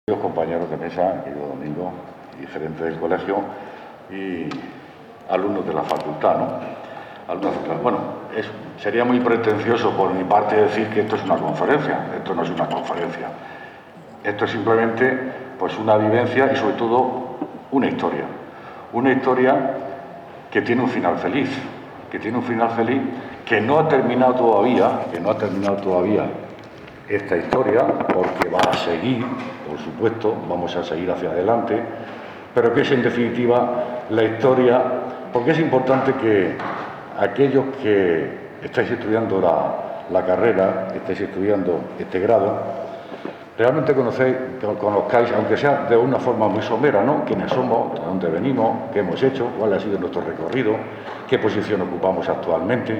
Compañeros de mesa, querido Domingo, y gerente del colegio, y alumnos de la facultad, ¿no? Bueno, sería muy pretencioso por mi parte decir que esto es una conferencia. Esto no es una conferencia. Esto es simplemente, pues, una vivencia y, sobre todo, una historia. Una historia que tiene un final feliz, que no ha terminado todavía, esta historia, porque va a seguir, por supuesto, vamos a seguir hacia adelante, pero que es en definitiva la historia, porque es importante que aquellos que estáis estudiando la carrera, que estáis estudiando este grado, realmente conozcáis, aunque sea de una forma muy somera, ¿no?, quiénes somos, de dónde venimos, qué hemos hecho, cuál ha sido nuestro recorrido, qué posición ocupamos actualmente.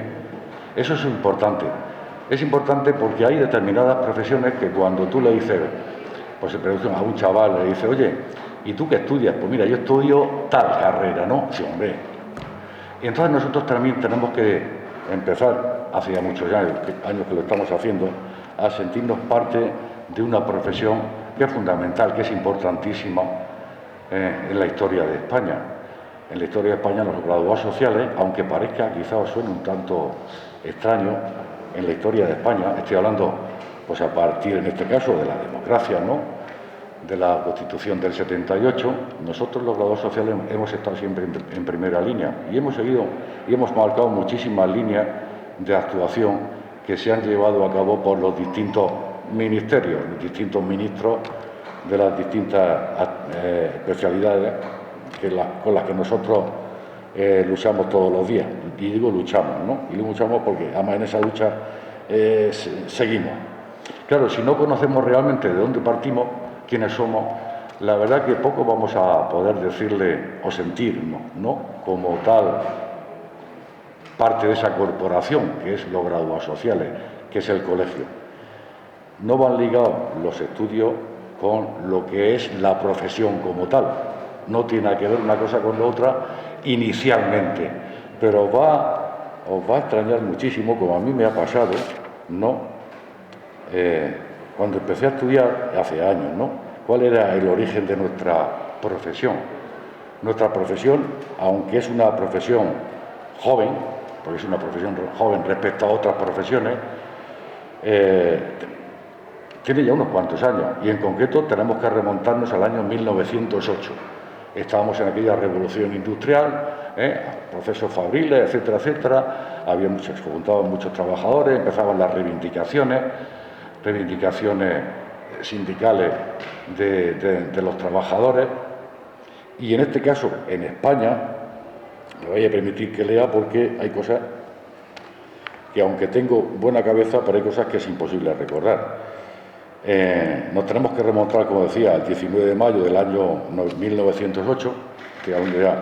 Eso es importante. Es importante porque hay determinadas profesiones que cuando tú le dices, pues se pregunta a un chaval, le dice, oye, ¿y tú qué estudias? Pues mira, yo estudio tal carrera, ¿no? Sí, hombre. Y entonces nosotros también tenemos que empezar, hace ya muchos años que lo estamos haciendo, a sentirnos parte de una profesión que es fundamental, que es importantísima en la historia de España. En la historia de España, los graduados sociales, aunque parezca, quizás os suene un tanto extraño, en la historia de España, estoy hablando, pues a partir, en este caso, de la democracia, ¿no?, de la Constitución del 78, nosotros los graduados sociales hemos estado siempre en primera línea y hemos seguido y hemos marcado muchísimas líneas de actuación que se han llevado a cabo por los distintos ministerios, los distintos ministros de las distintas especialidades con las que nosotros luchamos todos los días. Y digo luchamos, ¿no? Y luchamos porque además en esa lucha seguimos. Claro, si no conocemos realmente de dónde partimos, quiénes somos, la verdad que poco vamos a poder decirle o sentirnos, ¿no?, como tal parte de esa corporación que es los graduados sociales, que es el colegio. No van ligados los estudios con lo que es la profesión como tal. No tiene nada que ver una cosa con la otra inicialmente, pero os va a extrañar muchísimo, como a mí me ha pasado, ¿no?, cuando empecé a estudiar, hace años, ¿no?, cuál era el origen de nuestra profesión. Nuestra profesión, aunque es una profesión joven, porque es una profesión joven respecto a otras profesiones, tiene ya unos cuantos años, y en concreto tenemos que remontarnos al año 1908. Estábamos en aquella revolución industrial, procesos fabriles, etcétera, etcétera. Se juntaban muchos trabajadores, empezaban las reivindicaciones sindicales de los trabajadores. Y en este caso, en España, me voy a permitir que lea porque hay cosas que, aunque tengo buena cabeza, pero hay cosas que es imposible recordar. Nos tenemos que remontar, como decía, al 19 de mayo del año 1908, que aún era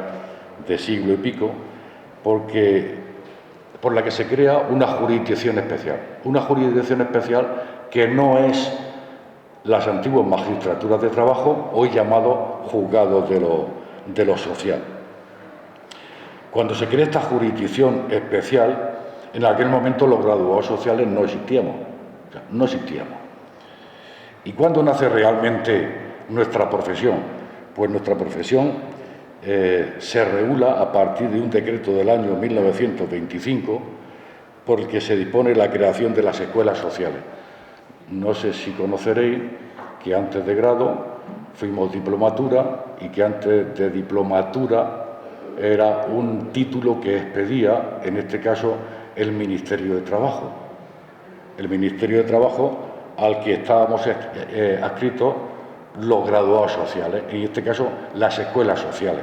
de siglo y pico, por la que se crea una jurisdicción especial que no es las antiguas magistraturas de trabajo, hoy llamados juzgados de lo social. Cuando se crea esta jurisdicción especial, en aquel momento los graduados sociales no existíamos. ¿Y cuándo nace realmente nuestra profesión? Pues nuestra profesión se regula a partir de un decreto del año 1925 por el que se dispone la creación de las escuelas sociales. No sé si conoceréis que antes de grado fuimos diplomatura y que antes de diplomatura era un título que expedía, en este caso, el Ministerio de Trabajo. El Ministerio de Trabajo al que estábamos adscritos los graduados sociales, en este caso las escuelas sociales.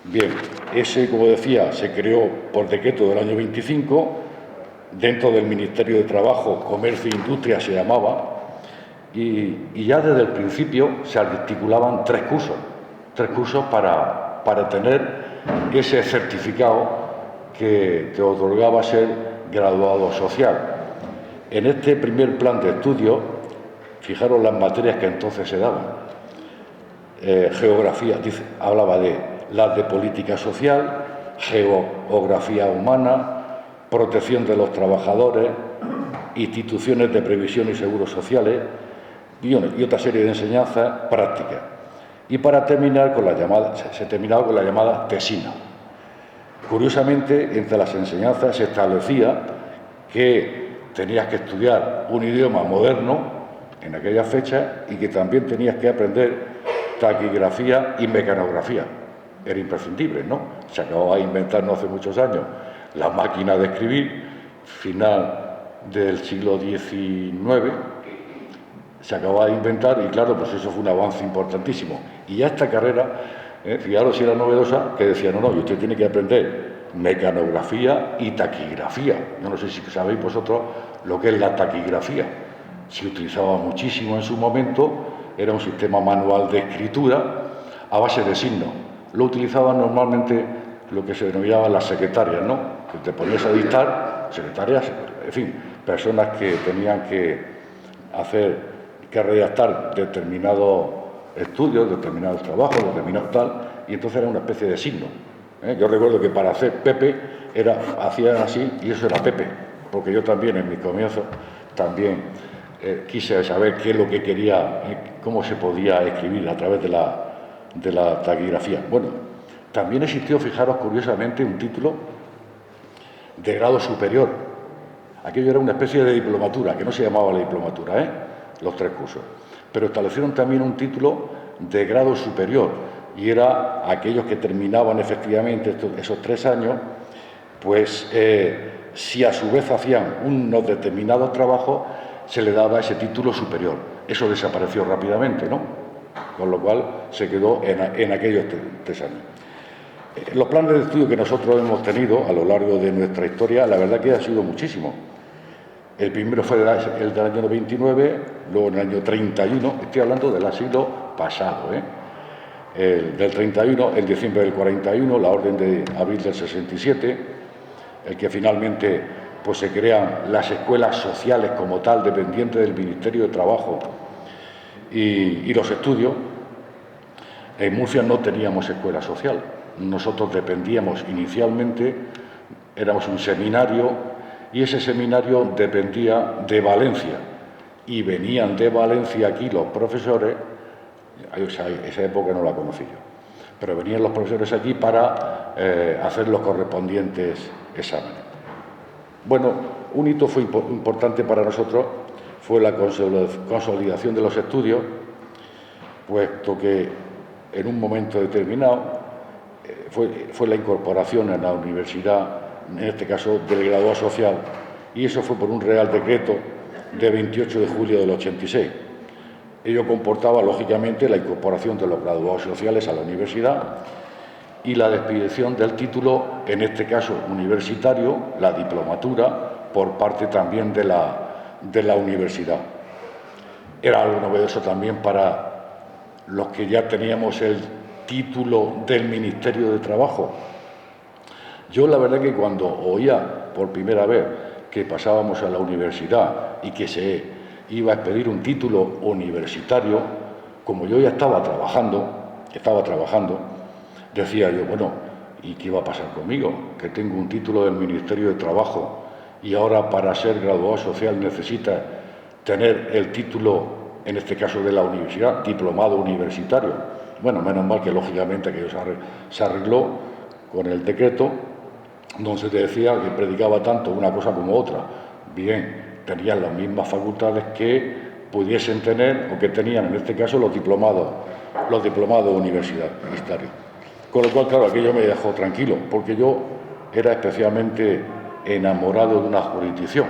Bien, ese, como decía, se creó por decreto del año 25, dentro del Ministerio de Trabajo, Comercio e Industria se llamaba, y ya desde el principio se articulaban tres cursos para tener ese certificado que te otorgaba ser graduado social. En este primer plan de estudio, fijaros las materias que entonces se daban. Geografía, hablaba de las de política social, geografía humana, protección de los trabajadores, instituciones de previsión y seguros sociales, y otra serie de enseñanzas prácticas. Y para terminar con la llamada, se terminaba con la llamada tesina. Curiosamente, entre las enseñanzas se establecía que tenías que estudiar un idioma moderno en aquellas fechas y que también tenías que aprender taquigrafía y mecanografía. Era imprescindible, ¿no? Se acababa de inventar no hace muchos años la máquina de escribir, final del siglo XIX, se acababa de inventar y claro, pues eso fue un avance importantísimo. Y ya esta carrera, fijaros si era novedosa, que decía, no, y usted tiene que aprender mecanografía y taquigrafía. Yo no sé si sabéis vosotros lo que es la taquigrafía. Se utilizaba muchísimo en su momento, era un sistema manual de escritura a base de signos. Lo utilizaban normalmente lo que se denominaban las secretarias, ¿no? Que te ponías a dictar, secretarias, en fin, personas que tenían que redactar determinados estudios, determinados trabajos, determinados tal, y entonces era una especie de signo. Yo recuerdo que para hacer Pepe hacían así y eso era Pepe, porque yo también en mis comienzos también quise saber qué es lo que quería, cómo se podía escribir a través de la taquigrafía. Bueno, también existió, fijaros curiosamente, un título de grado superior. Aquello era una especie de diplomatura, que no se llamaba la diplomatura, los 3 cursos. Pero establecieron también un título de grado superior, y era aquellos que terminaban efectivamente esos 3 años, pues si a su vez hacían unos determinados trabajos, se le daba ese título superior. Eso desapareció rápidamente, ¿no? Con lo cual se quedó en aquellos 3 años. Los planes de estudio que nosotros hemos tenido a lo largo de nuestra historia, la verdad que ha sido muchísimo. El primero fue el del año 29, luego en el año 31, estoy hablando del siglo pasado, del 31, en diciembre del 41, la orden de abril del 67, el que finalmente pues se crean las escuelas sociales como tal, dependientes del Ministerio de Trabajo y los estudios. En Murcia no teníamos escuela social, nosotros dependíamos inicialmente, éramos un seminario y ese seminario dependía de Valencia y venían de Valencia aquí los profesores, esa época no la conocí yo, pero venían los profesores aquí para hacer los correspondientes exámenes. Bueno, un hito fue importante para nosotros, fue la consolidación de los estudios, puesto que en un momento determinado fue la incorporación en la universidad, en este caso del graduado social, y eso fue por un Real Decreto de 28 de julio del 86. Ello comportaba, lógicamente, la incorporación de los graduados sociales a la universidad y la despedición del título, en este caso universitario, la diplomatura, por parte también de la universidad. Era algo novedoso también para los que ya teníamos el título del Ministerio de Trabajo. Yo la verdad que cuando oía por primera vez que pasábamos a la universidad y que se iba a expedir un título universitario, como yo ya estaba trabajando, decía yo, bueno, ¿y qué va a pasar conmigo? Que tengo un título del Ministerio de Trabajo y ahora para ser graduado social necesita tener el título, en este caso de la universidad, diplomado universitario. Bueno, menos mal que lógicamente aquello se arregló con el decreto, donde se decía que predicaba tanto una cosa como otra. Bien, tenían las mismas facultades que pudiesen tener o que tenían en este caso los diplomados universitarios. Con lo cual, claro, aquello me dejó tranquilo, porque yo era especialmente enamorado de una jurisdicción.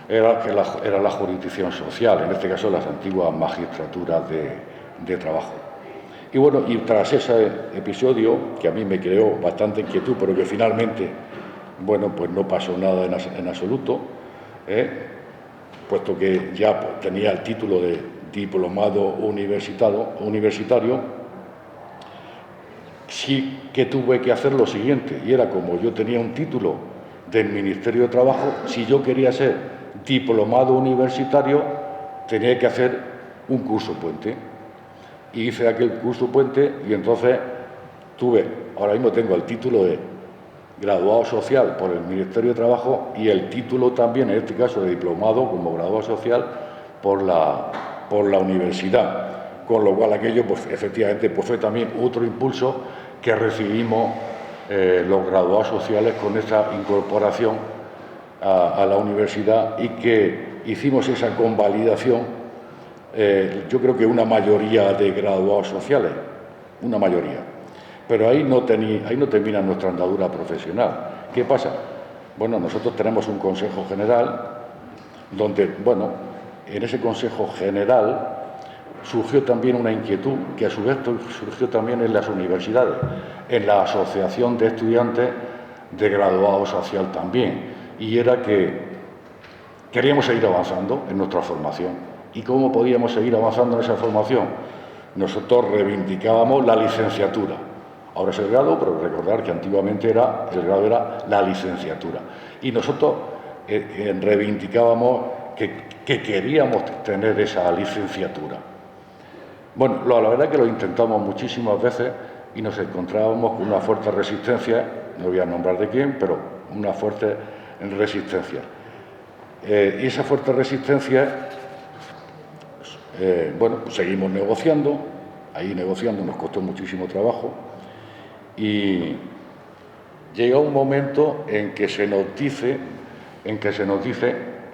Era la jurisdicción social, en este caso las antiguas magistraturas de trabajo. Y bueno, y tras ese episodio, que a mí me creó bastante inquietud, pero que finalmente, bueno, pues no pasó nada en absoluto, puesto que ya tenía el título de diplomado universitario, sí que tuve que hacer lo siguiente, y era como yo tenía un título del Ministerio de Trabajo, si yo quería ser diplomado universitario, tenía que hacer un curso puente. Y hice aquel curso puente y entonces ahora mismo tengo el título de graduado social por el Ministerio de Trabajo y el título también, en este caso, de diplomado como graduado social por la por la universidad, con lo cual aquello, pues efectivamente, pues fue también otro impulso que recibimos los graduados sociales con esa incorporación a la universidad y que hicimos esa convalidación, yo creo que una mayoría de graduados sociales, una mayoría. Pero ahí no termina nuestra andadura profesional. ¿Qué pasa? Bueno, nosotros tenemos un Consejo General donde, bueno, en ese Consejo General surgió también una inquietud que a su vez surgió también en las universidades, en la Asociación de Estudiantes de Graduado Social también, y era que queríamos seguir avanzando en nuestra formación. ¿Y cómo podíamos seguir avanzando en esa formación? Nosotros reivindicábamos la licenciatura. Ahora es el grado, pero recordar que antiguamente el grado era la licenciatura. Y nosotros reivindicábamos que queríamos tener esa licenciatura. Bueno, la verdad es que lo intentamos muchísimas veces y nos encontrábamos con una fuerte resistencia, no voy a nombrar de quién, pero una fuerte resistencia. Y esa fuerte resistencia, bueno, pues seguimos negociando, ahí negociando nos costó muchísimo trabajo y llega un momento en que se nos dice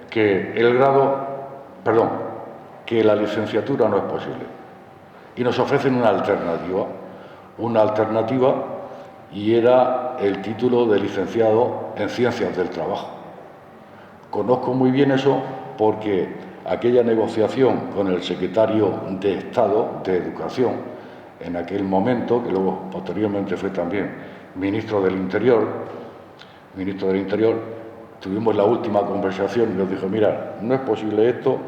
que que la licenciatura no es posible. Y nos ofrecen una alternativa y era el título de licenciado en Ciencias del Trabajo. Conozco muy bien eso porque aquella negociación con el secretario de Estado de Educación, en aquel momento, que luego posteriormente fue también ministro del Interior, tuvimos la última conversación y nos dijo, mira, no es posible esto,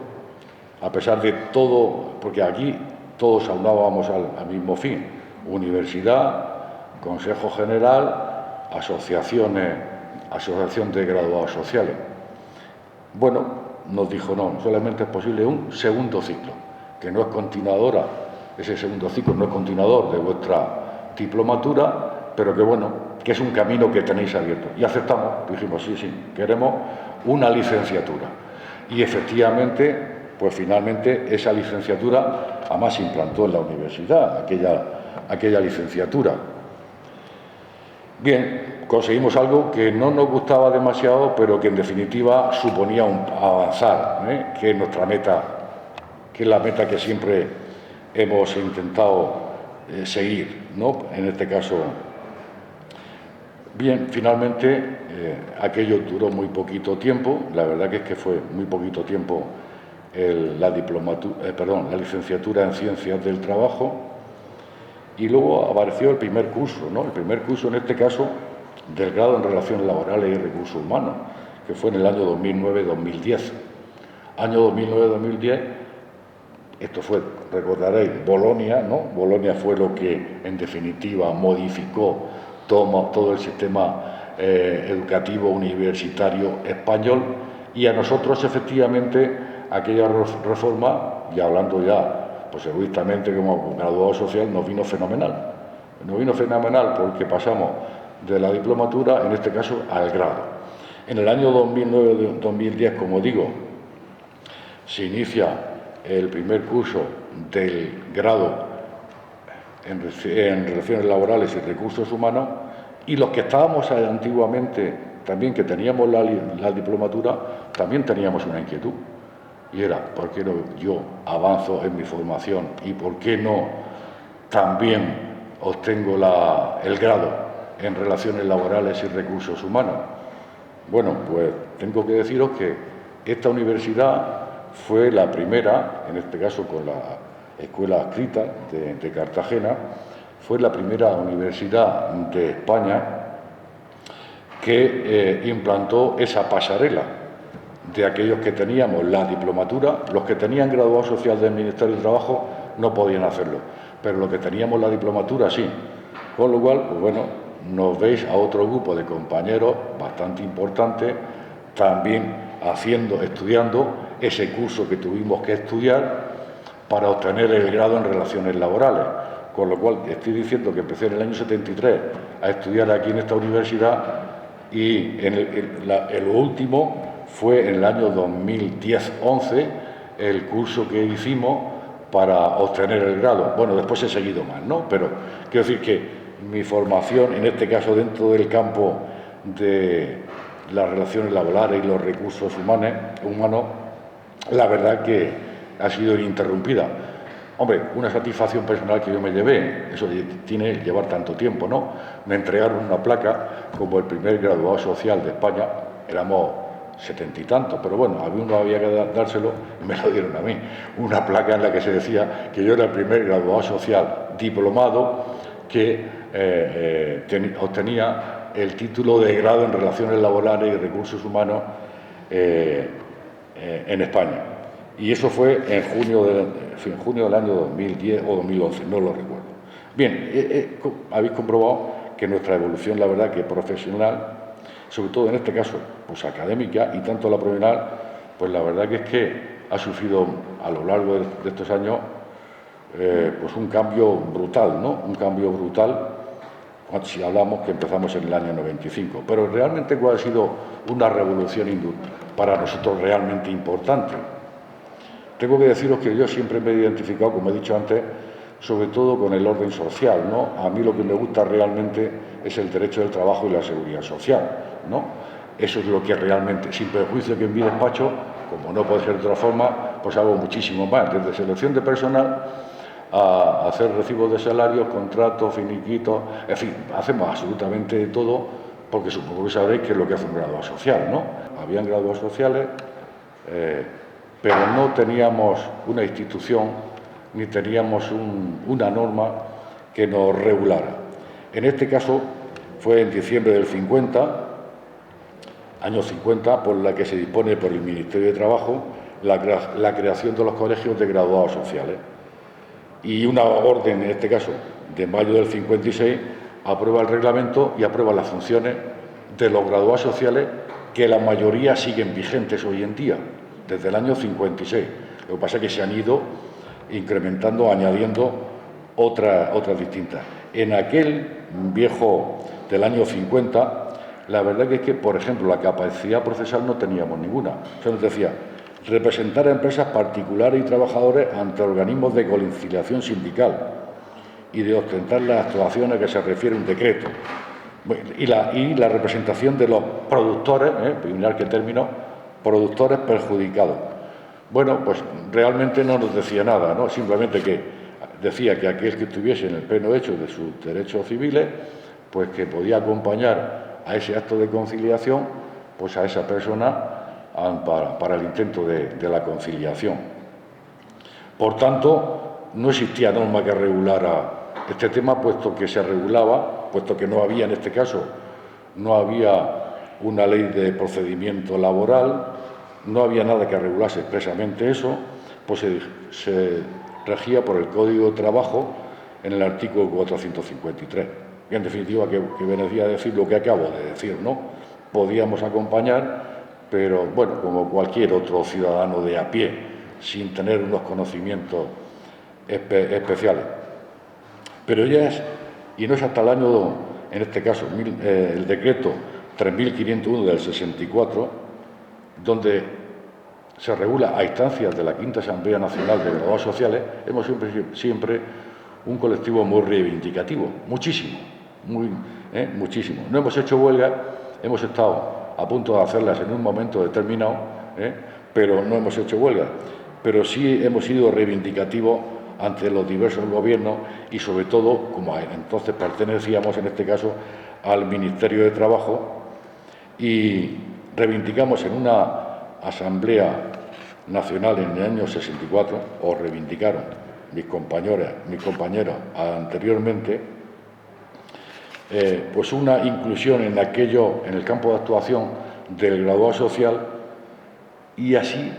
a pesar de todo, porque aquí todos aunábamos al mismo fin, universidad, Consejo General, asociación de graduados sociales. Bueno, nos dijo no, solamente es posible un segundo ciclo, que no es continuadora, ese segundo ciclo no es continuador de vuestra diplomatura, pero que bueno, que es un camino que tenéis abierto. Y aceptamos, dijimos sí, queremos una licenciatura. Y efectivamente, pues finalmente esa licenciatura además se implantó en la universidad, aquella licenciatura. Bien, conseguimos algo que no nos gustaba demasiado, pero que en definitiva suponía un avanzar, que es nuestra meta, que es la meta que siempre hemos intentado seguir, ¿no? En este caso. Bien, finalmente aquello duró muy poquito tiempo, la verdad que es que fue muy poquito tiempo la licenciatura en Ciencias del Trabajo, y luego apareció el primer curso, ¿no? El primer curso, en este caso, del grado en Relaciones Laborales y Recursos Humanos, que fue en el año 2009-2010. Año 2009-2010, esto fue, recordaréis, Bolonia, ¿no? Bolonia fue lo que, en definitiva, modificó todo el sistema educativo universitario español, y a nosotros, efectivamente, aquella reforma, y hablando ya pues egoístamente como graduado social, nos vino fenomenal. Nos vino fenomenal porque pasamos de la diplomatura, en este caso, al grado. En el año 2009-2010, como digo, se inicia el primer curso del grado en Relaciones Laborales y Recursos Humanos, y los que estábamos antiguamente, también que teníamos la diplomatura, también teníamos una inquietud. Y era, ¿por qué no yo avanzo en mi formación y por qué no también obtengo el grado en Relaciones Laborales y Recursos Humanos? Bueno, pues tengo que deciros que esta universidad fue la primera, en este caso con la Escuela Adscrita de Cartagena, fue la primera universidad de España que implantó esa pasarela de aquellos que teníamos la diplomatura. Los que tenían graduado social del Ministerio de Trabajo no podían hacerlo, pero los que teníamos la diplomatura sí. Con lo cual, pues bueno, nos veis a otro grupo de compañeros bastante importante también estudiando ese curso que tuvimos que estudiar para obtener el grado en Relaciones Laborales. Con lo cual, estoy diciendo que empecé en el año 73 a estudiar aquí en esta universidad, y el último fue en el año 2010-11, el curso que hicimos para obtener el grado. Bueno, después he seguido más, ¿no? Pero quiero decir que mi formación, en este caso dentro del campo de las relaciones laborales y los recursos humanos, la verdad que ha sido ininterrumpida. Hombre, una satisfacción personal que yo me llevé, eso tiene que llevar tanto tiempo, ¿no? Me entregaron una placa como el primer graduado social de España, éramos 70 y tantos, pero bueno, a uno había que dárselo y me lo dieron a mí. Una placa en la que se decía que yo era el primer graduado social diplomado que obtenía el título de grado en Relaciones Laborales y Recursos Humanos en España. Y eso fue en junio del año 2010 o 2011, no lo recuerdo. Bien, habéis comprobado que nuestra evolución, la verdad, que profesional, sobre todo en este caso, pues académica y tanto la profesional, pues la verdad que es que ha sufrido a lo largo de estos años pues un cambio brutal, ¿no? Un cambio brutal si hablamos que empezamos en el año 95. Pero realmente, ¿cuál ha sido una revolución para nosotros realmente importante? Tengo que deciros que yo siempre me he identificado, como he dicho antes, sobre todo con el orden social, ¿no? A mí lo que me gusta realmente es el derecho del trabajo y la seguridad social, ¿no? Eso es lo que realmente, sin perjuicio que en mi despacho, como no puede ser de otra forma, pues hago muchísimo más, desde selección de personal a hacer recibos de salarios, contratos, finiquitos, en fin, hacemos absolutamente de todo, porque supongo que sabréis que es lo que hace un graduado social, ¿no? Habían graduados sociales, pero no teníamos una institución ni teníamos una norma que nos regulara. En este caso fue en diciembre del 50, año 50, por la que se dispone por el Ministerio de Trabajo la creación de los colegios de graduados sociales. Y una orden, en este caso, de mayo del 56, aprueba el reglamento y aprueba las funciones de los graduados sociales, que la mayoría siguen vigentes hoy en día, desde el año 56. Lo que pasa es que se han ido incrementando, añadiendo otras distintas. En aquel viejo del año 50, la verdad que es que, por ejemplo, la capacidad procesal no teníamos ninguna. Se nos decía representar a empresas particulares y trabajadores ante organismos de conciliación sindical y de ostentar las actuaciones que se refiere un decreto. Y la representación de los productores, mirad qué término, productores perjudicados. Bueno, pues realmente no nos decía nada, ¿no? Simplemente que decía que aquel que estuviese en el pleno hecho de sus derechos civiles, pues que podía acompañar a ese acto de conciliación, pues a esa persona para el intento de la conciliación. Por tanto, no existía norma que regulara este tema, puesto que se regulaba, puesto que no había, en este caso, no había una ley de procedimiento laboral, no había nada que regulase expresamente eso, pues se regía por el Código de Trabajo en el artículo 453. Y en definitiva, que venía a decir lo que acabo de decir, ¿no? Podíamos acompañar, pero bueno, como cualquier otro ciudadano de a pie, sin tener unos conocimientos especiales. Pero ya es, y no es hasta el año, en este caso, el decreto 3.501 del 64, donde se regula a instancias de la Quinta Asamblea Nacional de Graduados Sociales, hemos siempre un colectivo muy reivindicativo, muchísimo, muchísimo. No hemos hecho huelga, hemos estado a punto de hacerlas en un momento determinado, pero no hemos hecho huelga. Pero sí hemos sido reivindicativos ante los diversos gobiernos y, sobre todo, como entonces pertenecíamos, en este caso, al Ministerio de Trabajo, y reivindicamos en una Asamblea Nacional en el año 64, o reivindicaron mis compañeros anteriormente, pues una inclusión en el campo de actuación del graduado social, y así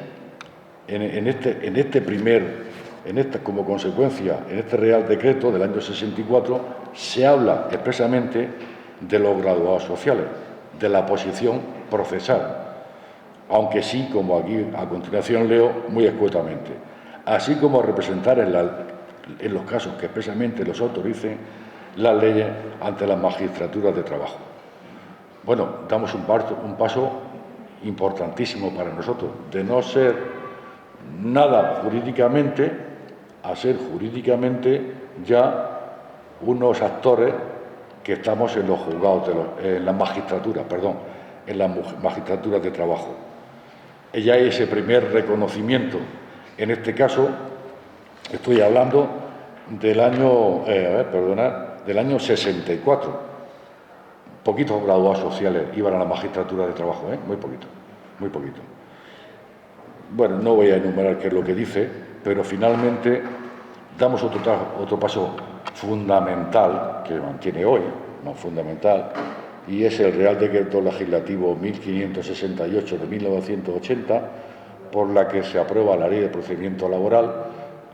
como consecuencia, en este Real Decreto del año 64, se habla expresamente de los graduados sociales, de la posición procesal, aunque sí, como aquí a continuación leo muy escuetamente, así como representar en los casos que expresamente los autoricen las leyes ante las magistraturas de trabajo. Bueno, damos un paso importantísimo para nosotros, de no ser nada jurídicamente, a ser jurídicamente ya unos actores que estamos en los juzgados, en las magistraturas, en las magistraturas de trabajo. Ya ese primer reconocimiento, en este caso, estoy hablando del año, del año 64. Poquitos graduados sociales iban a la magistratura de trabajo, muy poquito, muy poquito. Bueno, no voy a enumerar qué es lo que dice, pero finalmente damos otro paso fundamental, que mantiene hoy, no fundamental, y es el Real Decreto Legislativo 1568 de 1980, por la que se aprueba la Ley de Procedimiento Laboral.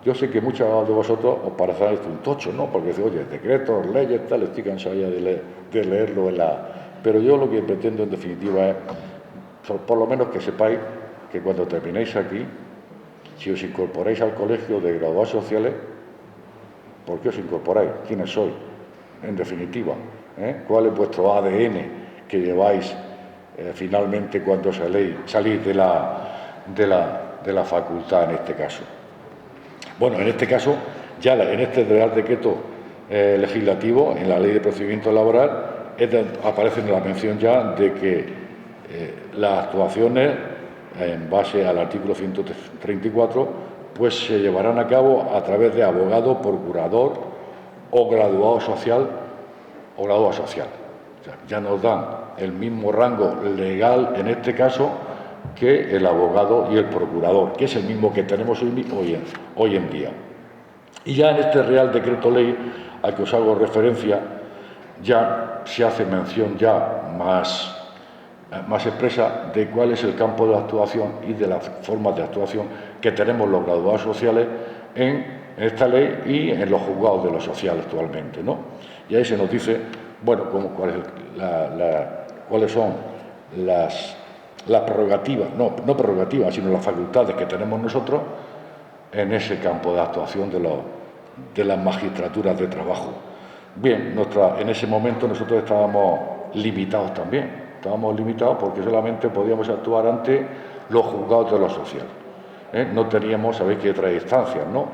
Yo sé que muchos de vosotros os parecerá esto un tocho, ¿no? Porque dice, oye, decretos, leyes, tal, estoy cansado ya de leerlo en la... Pero yo lo que pretendo, en definitiva, es, por lo menos que sepáis que cuando terminéis aquí, si os incorporáis al colegio de graduados sociales, ¿por qué os incorporáis? ¿Quiénes sois? En definitiva, ¿cuál es vuestro ADN que lleváis finalmente cuando salís de la facultad, en este caso? Bueno, en este caso, ya en este Real Decreto Legislativo, en la Ley de Procedimiento Laboral, aparece en la mención ya de que las actuaciones, en base al artículo 134, pues se llevarán a cabo a través de abogado, procurador o graduado social o graduada social. O sea, ya nos dan el mismo rango legal en este caso que el abogado y el procurador, que es el mismo que tenemos hoy en día. Y ya en este Real Decreto Ley al que os hago referencia, ya se hace mención ya más expresa de cuál es el campo de actuación y de las formas de actuación que tenemos los graduados sociales en esta ley y en los juzgados de lo social actualmente, ¿no? Y ahí se nos dice, bueno, cuáles son las prerrogativas, no prerrogativas, sino las facultades que tenemos nosotros en ese campo de actuación de las magistraturas de trabajo. Bien, en ese momento nosotros estábamos limitados también. Estábamos limitados porque solamente podíamos actuar ante los juzgados de lo social. No teníamos, sabéis que hay otras instancias, ¿no?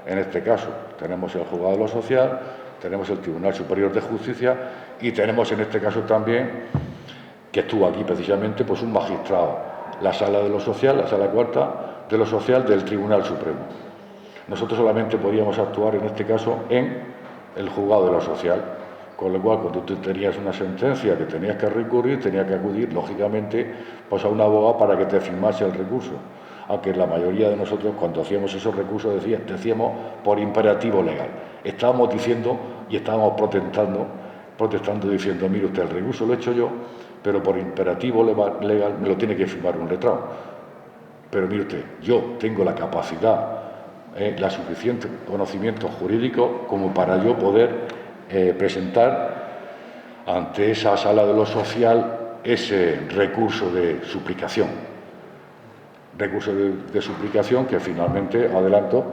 En este caso, tenemos el juzgado de lo social, tenemos el Tribunal Superior de Justicia y tenemos en este caso también, que estuvo aquí precisamente, pues un magistrado, la Sala de lo Social, la Sala Cuarta de lo Social del Tribunal Supremo. Nosotros solamente podíamos actuar en este caso en el juzgado de lo social. Con lo cual, cuando tú tenías una sentencia que tenías que recurrir, tenías que acudir, lógicamente, pues a un abogado para que te firmase el recurso. Aunque la mayoría de nosotros, cuando hacíamos esos recursos, decíamos por imperativo legal. Estábamos diciendo y estábamos protestando diciendo, mire usted, el recurso lo he hecho yo, pero por imperativo legal me lo tiene que firmar un letrado. Pero mire usted, yo tengo la capacidad, la suficiente conocimiento jurídico como para yo poder presentar ante esa Sala de lo Social ese recurso de suplicación. Recurso de suplicación que finalmente, adelanto,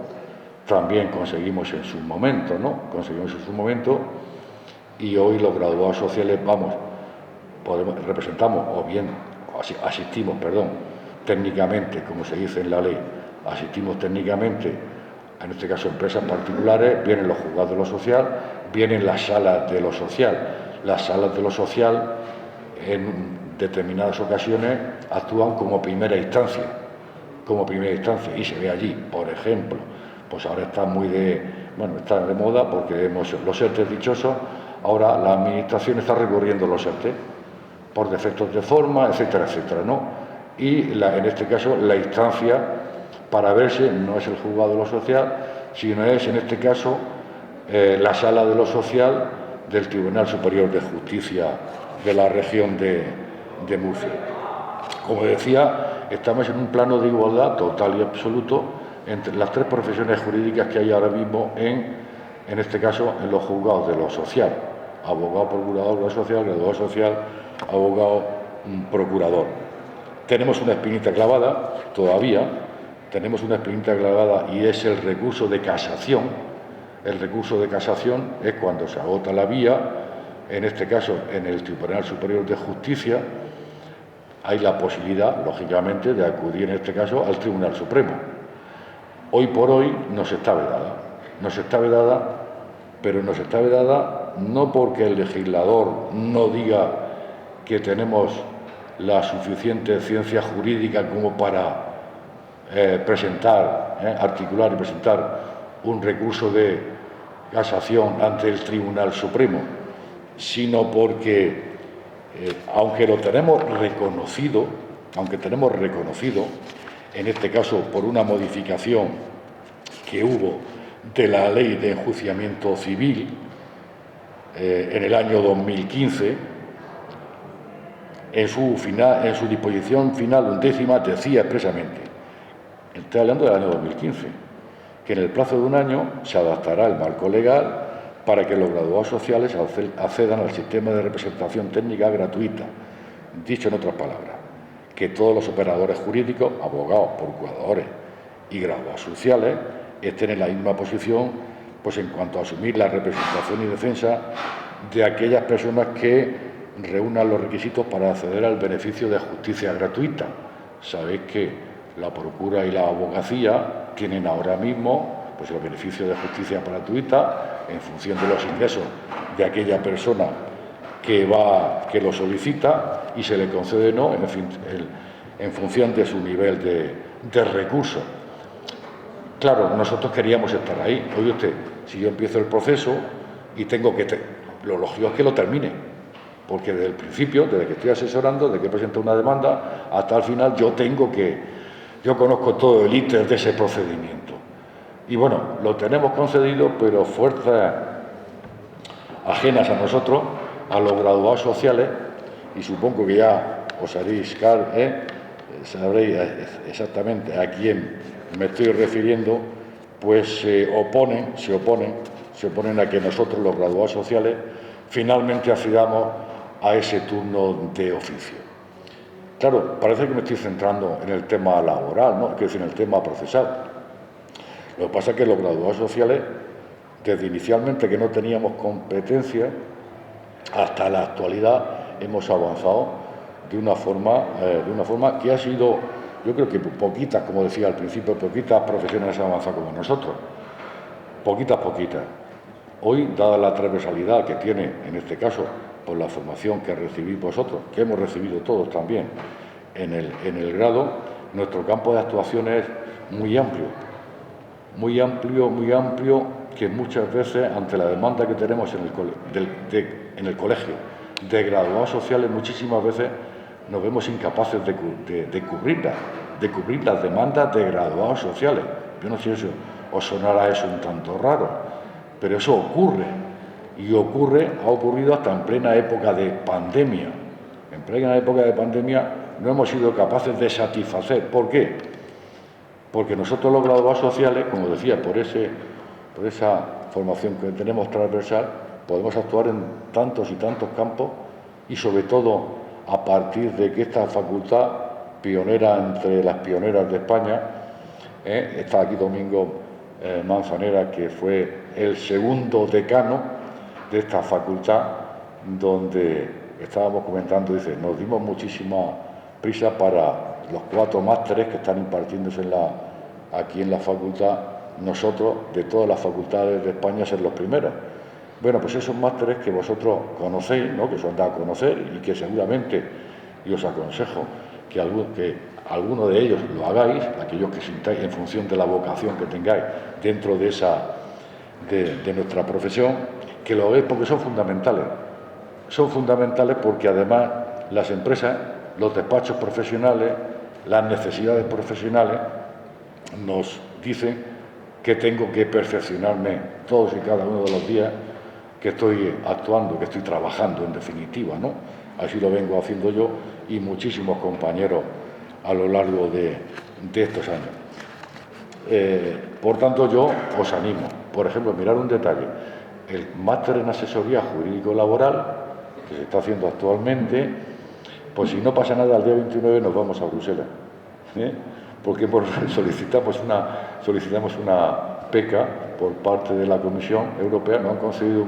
también conseguimos en su momento, ¿no? Conseguimos en su momento y hoy los graduados sociales, representamos asistimos, técnicamente, como se dice en la ley, asistimos técnicamente, en este caso empresas particulares, vienen los juzgados de lo social, vienen las salas de lo social. Las salas de lo social, en determinadas ocasiones, actúan como primera instancia, y se ve allí, por ejemplo, pues ahora está está de moda porque los ERTE dichosos, ahora la administración está recurriendo los ERTE por defectos de forma, etcétera, etcétera, ¿no? Y en este caso la instancia para verse no es el juzgado de lo social, sino es en este caso la Sala de lo Social del Tribunal Superior de Justicia de la región de Murcia. Como decía, estamos en un plano de igualdad total y absoluto entre las tres profesiones jurídicas que hay ahora mismo en este caso en los juzgados de lo social: abogado, procurador de lo social, graduado social, abogado, procurador. Tenemos una espinita clavada todavía, y es el recurso de casación. El recurso de casación es cuando se agota la vía, en este caso en el Tribunal Superior de Justicia, hay la posibilidad, lógicamente, de acudir en este caso al Tribunal Supremo. hoy por hoy nos está vedada. Nos está vedada, pero nos está vedada no porque el legislador no diga que tenemos la suficiente ciencia jurídica como para articular y presentar un recurso de casación ante el Tribunal Supremo, sino porque, aunque tenemos reconocido, en este caso por una modificación que hubo de la Ley de Enjuiciamiento Civil en el año 2015, en su disposición final 11ª decía expresamente, estoy hablando del año 2015, que en el plazo de un año se adaptará el marco legal para que los graduados sociales accedan al sistema de representación técnica gratuita. Dicho en otras palabras, que todos los operadores jurídicos, abogados, procuradores y graduados sociales estén en la misma posición, pues en cuanto a asumir la representación y defensa de aquellas personas que reúnan los requisitos para acceder al beneficio de justicia gratuita. Sabéis que la Procura y la Abogacía tienen ahora mismo pues, el beneficio de justicia gratuita en función de los ingresos de aquella persona que lo solicita y se le concede o no en función de su nivel de recursos. Claro, nosotros queríamos estar ahí. Oye usted, si yo empiezo el proceso y tengo que... Lo lógico es que lo termine, porque desde el principio, desde que estoy asesorando, desde que presento una demanda, hasta el final yo conozco todo el íter de ese procedimiento. Y bueno, lo tenemos concedido, pero fuerzas ajenas a nosotros, a los graduados sociales, y supongo que ya os haréis sabréis exactamente a quién me estoy refiriendo, pues se oponen a que nosotros, los graduados sociales, finalmente accedamos a ese turno de oficio. Claro, parece que me estoy centrando en el tema laboral, ¿no? Es decir, en el tema procesal. Lo que pasa es que los graduados sociales, desde inicialmente que no teníamos competencia, hasta la actualidad hemos avanzado de una forma que ha sido, yo creo que poquitas, como decía al principio, poquitas profesiones han avanzado como nosotros. Poquitas. Hoy, dada la transversalidad que tiene, en este caso, por la formación que recibís vosotros, que hemos recibido todos también en el grado, nuestro campo de actuación es muy amplio, que muchas veces, ante la demanda que tenemos en el colegio de graduados sociales, muchísimas veces nos vemos incapaces de cubrir las demandas de graduados sociales. Yo no sé si os sonará eso un tanto raro, pero eso ocurre, y ha ocurrido hasta en plena época de pandemia. En plena época de pandemia no hemos sido capaces de satisfacer. ¿Por qué? Porque nosotros, los graduados sociales, como decía, por esa formación que tenemos transversal, podemos actuar en tantos y tantos campos, y sobre todo a partir de que esta facultad, pionera entre las pioneras de España, está aquí Domingo Manzanera, que fue el segundo decano de esta facultad, donde estábamos comentando, dice, nos dimos muchísima prisa para los 4 másteres que están impartiéndose aquí en la facultad, nosotros, de todas las facultades de España, ser los primeros. Bueno, pues esos másteres que vosotros conocéis, ¿no?, que os han dado a conocer, y que seguramente, y os aconsejo que alguno de ellos lo hagáis, aquellos que sintáis en función de la vocación que tengáis dentro de nuestra profesión, que lo hagáis porque son fundamentales. Son fundamentales porque además las empresas, los despachos profesionales, las necesidades profesionales nos dicen que tengo que perfeccionarme todos y cada uno de los días que estoy actuando, que estoy trabajando, en definitiva, ¿no? Así lo vengo haciendo yo y muchísimos compañeros a lo largo de estos años. Por tanto, yo os animo, por ejemplo, mirar un detalle. El máster en asesoría jurídico-laboral, que se está haciendo actualmente, pues si no pasa nada, el día 29 nos vamos a Bruselas, porque solicitamos una beca por parte de la Comisión Europea, nos han concedido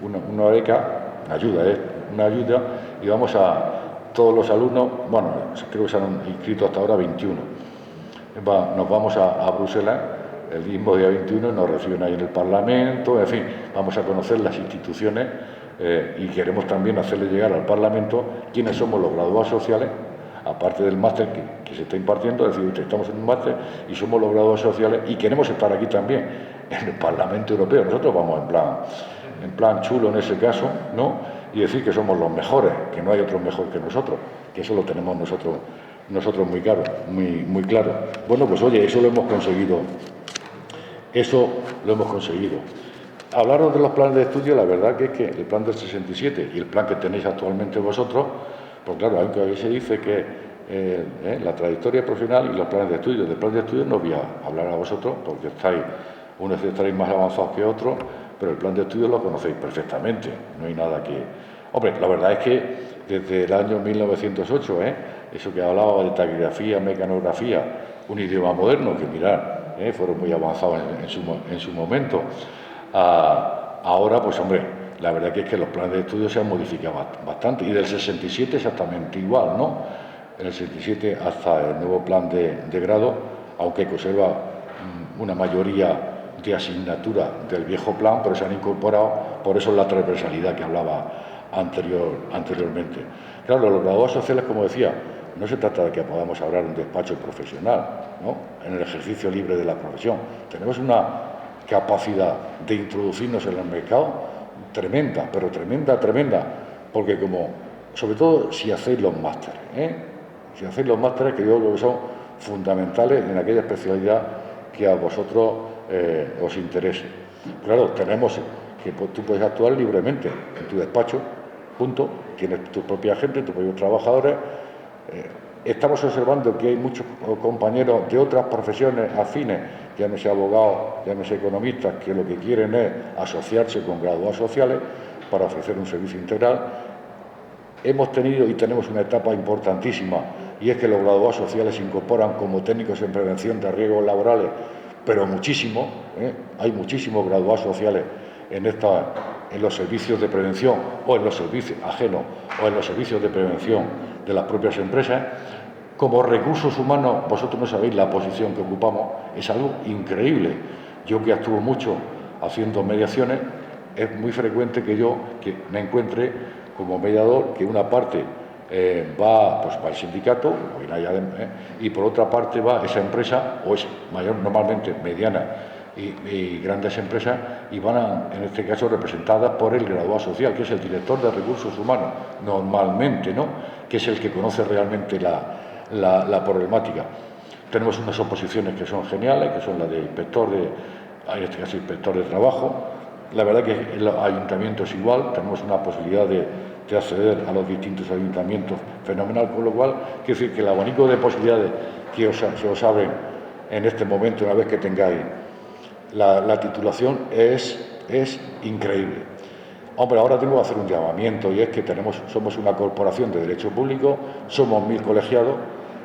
una beca, una ayuda, y vamos todos los alumnos, creo que se han inscrito hasta ahora 21, nos vamos a Bruselas el mismo día 21 nos reciben ahí en el Parlamento, en fin, vamos a conocer las instituciones y queremos también hacerle llegar al Parlamento quiénes somos los graduados sociales, aparte del máster que se está impartiendo, es decir, estamos en un máster y somos los graduados sociales y queremos estar aquí también, en el Parlamento Europeo. Nosotros vamos en plan chulo en ese caso, ¿no? Y decir que somos los mejores, que no hay otro mejor que nosotros, que eso lo tenemos nosotros muy claro, muy claro. Bueno, pues oye, eso lo hemos conseguido. Eso lo hemos conseguido. Hablaros de los planes de estudio, la verdad que es que el plan del 67 y el plan que tenéis actualmente vosotros, pues claro, aunque ahí se dice que la trayectoria profesional y los planes de estudio. Del plan de estudio no voy a hablar a vosotros porque unos estaréis más avanzados que otros, pero el plan de estudio lo conocéis perfectamente. No hay nada que... Hombre, la verdad es que desde el año 1908, eso que hablaba de taquigrafía, mecanografía, un idioma moderno que mirad, fueron muy avanzados en su momento. Ahora, pues hombre, la verdad que es que los planes de estudio se han modificado bastante, y del 67 exactamente igual, ¿no? En el 67 hasta el nuevo plan de grado, aunque conserva una mayoría de asignatura del viejo plan, pero se han incorporado, por eso la transversalidad que hablaba anteriormente. Claro, los graduados sociales, como decía, no se trata de que podamos hablar en un despacho profesional, ¿no? En el ejercicio libre de la profesión. Tenemos una capacidad de introducirnos en el mercado tremenda, pero tremenda, porque sobre todo si hacéis los másteres, si hacéis los másteres, que yo creo que son fundamentales en aquella especialidad que a vosotros os interese. Claro, tenemos que tú puedes actuar libremente en tu despacho, punto, tienes tu propia gente, tus propios trabajadores. Estamos observando que hay muchos compañeros de otras profesiones afines, llámese abogados, llámese economistas, que lo que quieren es asociarse con graduados sociales para ofrecer un servicio integral. Hemos tenido y tenemos una etapa importantísima, y es que los graduados sociales se incorporan como técnicos en prevención de riesgos laborales, pero muchísimo, hay muchísimos graduados sociales en los servicios de prevención o en los servicios ajenos o en los servicios de prevención de las propias empresas. Como recursos humanos, vosotros no sabéis la posición que ocupamos, es algo increíble. Yo que actúo mucho haciendo mediaciones, es muy frecuente que me encuentre como mediador que una parte va al sindicato y por otra parte va esa empresa, o es normalmente mediana y grandes empresas, y van en este caso representadas por el graduado social, que es el director de recursos humanos, normalmente, ¿no? Que es el que conoce realmente la problemática. Tenemos unas oposiciones que son geniales, que son las de inspector en este caso inspector de trabajo. La verdad que en los ayuntamientos igual, tenemos una posibilidad de acceder a los distintos ayuntamientos fenomenal, con lo cual quiero decir que el abanico de posibilidades que se os abren en este momento, una vez que tengáis la titulación, es increíble. Hombre, ahora tengo que hacer un llamamiento, y es que somos una corporación de derecho público, somos 1000 colegiados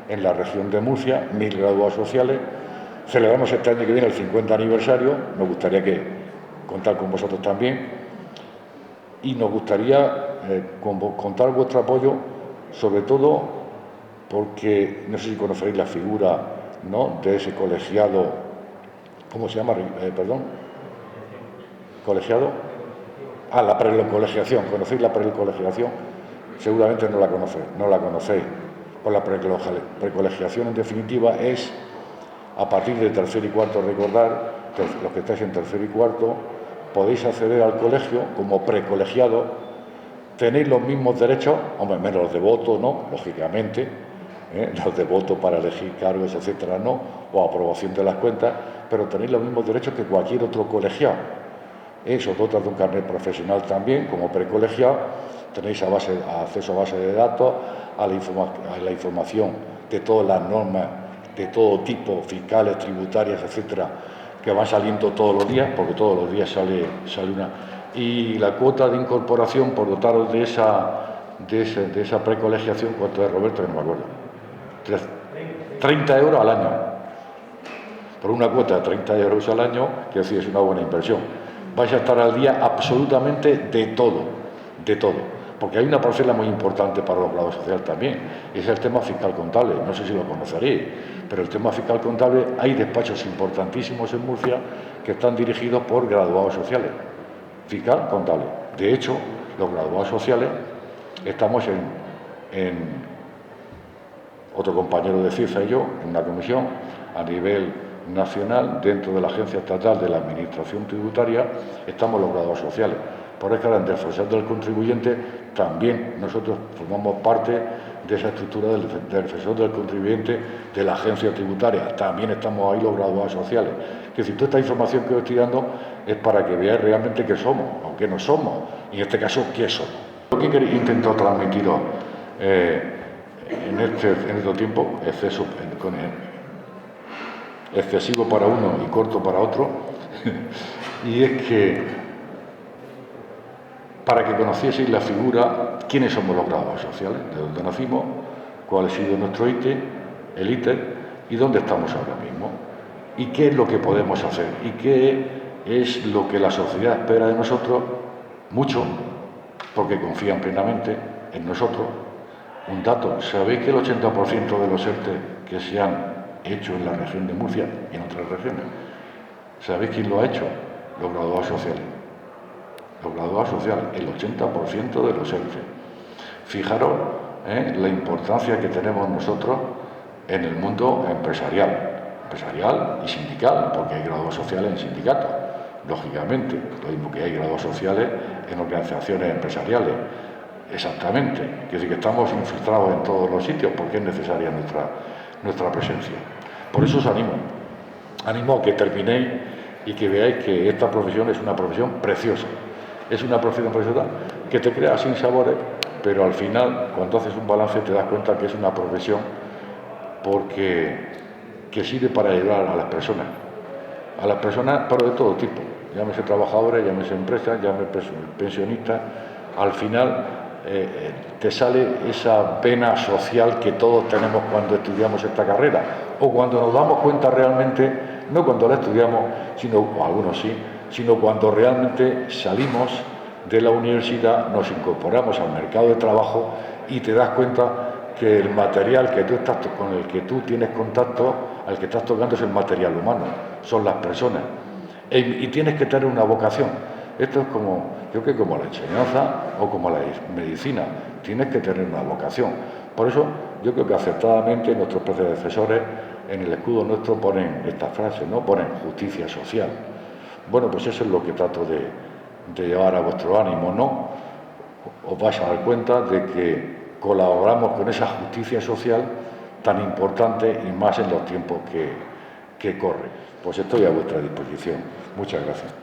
en la región de Murcia, 1000 graduados sociales. Celebramos este año que viene el 50 aniversario, nos gustaría contar con vosotros también, y nos gustaría contar vuestro apoyo, sobre todo porque no sé si conoceréis la figura, ¿no?, de ese colegiado. ¿Cómo se llama? ¿Colegiado? La precolegiación. ¿Conocéis la precolegiación? Seguramente no la conocéis. Pues la precolegiación, en definitiva, es a partir de tercer y cuarto. Recordar, los que estáis en tercer y cuarto, podéis acceder al colegio como precolegiado, tenéis los mismos derechos, hombre, menos los de voto, ¿no?, lógicamente, los de voto para elegir cargos, etcétera, no, o aprobación de las cuentas, pero tenéis los mismos derechos que cualquier otro colegiado. Eso dota de un carnet profesional también, como precolegiado. Tenéis acceso a base de datos, a la información de todas las normas de todo tipo, fiscales, tributarias, etcétera, que van saliendo todos los días, porque todos los días sale una. Y la cuota de incorporación, por dotaros de esa precolegiación, ¿cuánto es, Roberto? No me acuerdo. 30 euros al año. Por una cuota de 30 euros al año, que es una buena inversión. Vais a estar al día absolutamente de todo, porque hay una parcela muy importante para los grados sociales también, es el tema fiscal contable. No sé si lo conoceréis, pero el tema fiscal contable, hay despachos importantísimos en Murcia que están dirigidos por graduados sociales, fiscal contable. De hecho, los graduados sociales estamos en otro compañero de CIRSA y yo, en una comisión a nivel nacional, dentro de la Agencia Estatal de la Administración Tributaria, estamos los graduados sociales. Por eso, en defensor del contribuyente, también nosotros formamos parte de esa estructura del defensor del contribuyente de la Agencia Tributaria. También estamos ahí los graduados sociales. Que si toda esta información que os estoy dando es para que veáis realmente qué somos, o qué no somos, y en este caso, qué somos. Lo que intento transmitiros en este tiempo, excesivo para uno y corto para otro, y es que para que conocieseis la figura, quiénes somos los graduados sociales, de dónde nacimos, cuál ha sido nuestro ITE, el ITER, y dónde estamos ahora mismo, y qué es lo que podemos hacer, y qué es lo que la sociedad espera de nosotros, mucho, porque confían plenamente en nosotros. Un dato, ¿sabéis que el 80% de los ERTE que se han hecho en la región de Murcia y en otras regiones, ¿sabéis quién lo ha hecho? Los graduados sociales. Los graduados sociales, el 80% de los ERTE. Fijaros la importancia que tenemos nosotros en el mundo empresarial y sindical, porque hay graduados sociales en sindicatos, lógicamente, lo mismo que hay graduados sociales en organizaciones empresariales. Exactamente, quiere decir que estamos infiltrados en todos los sitios porque es necesaria nuestra presencia. Por eso os animo a que terminéis y que veáis que esta profesión es una profesión preciosa. Es una profesión preciosa que te crea sin sabores, pero al final, cuando haces un balance, te das cuenta que es una profesión que sirve para ayudar a las personas, pero de todo tipo, llámese trabajadores, llámese empresas, llámese pensionistas. Al final te sale esa pena social que todos tenemos cuando estudiamos esta carrera, o cuando nos damos cuenta realmente, no cuando la estudiamos, o algunos sí, sino cuando realmente salimos de la universidad, nos incorporamos al mercado de trabajo y te das cuenta que el material con el que tú tienes contacto, al que estás tocando, es el material humano, son las personas. Y tienes que tener una vocación. Esto es yo creo que como la enseñanza o como la medicina, tienes que tener una vocación. Por eso, yo creo que acertadamente nuestros predecesores en el escudo nuestro ponen esta frase, ¿no? Ponen justicia social. Bueno, pues eso es lo que trato de llevar a vuestro ánimo, ¿no? Os vais a dar cuenta de que colaboramos con esa justicia social tan importante y más en los tiempos que corren. Pues estoy a vuestra disposición. Muchas gracias.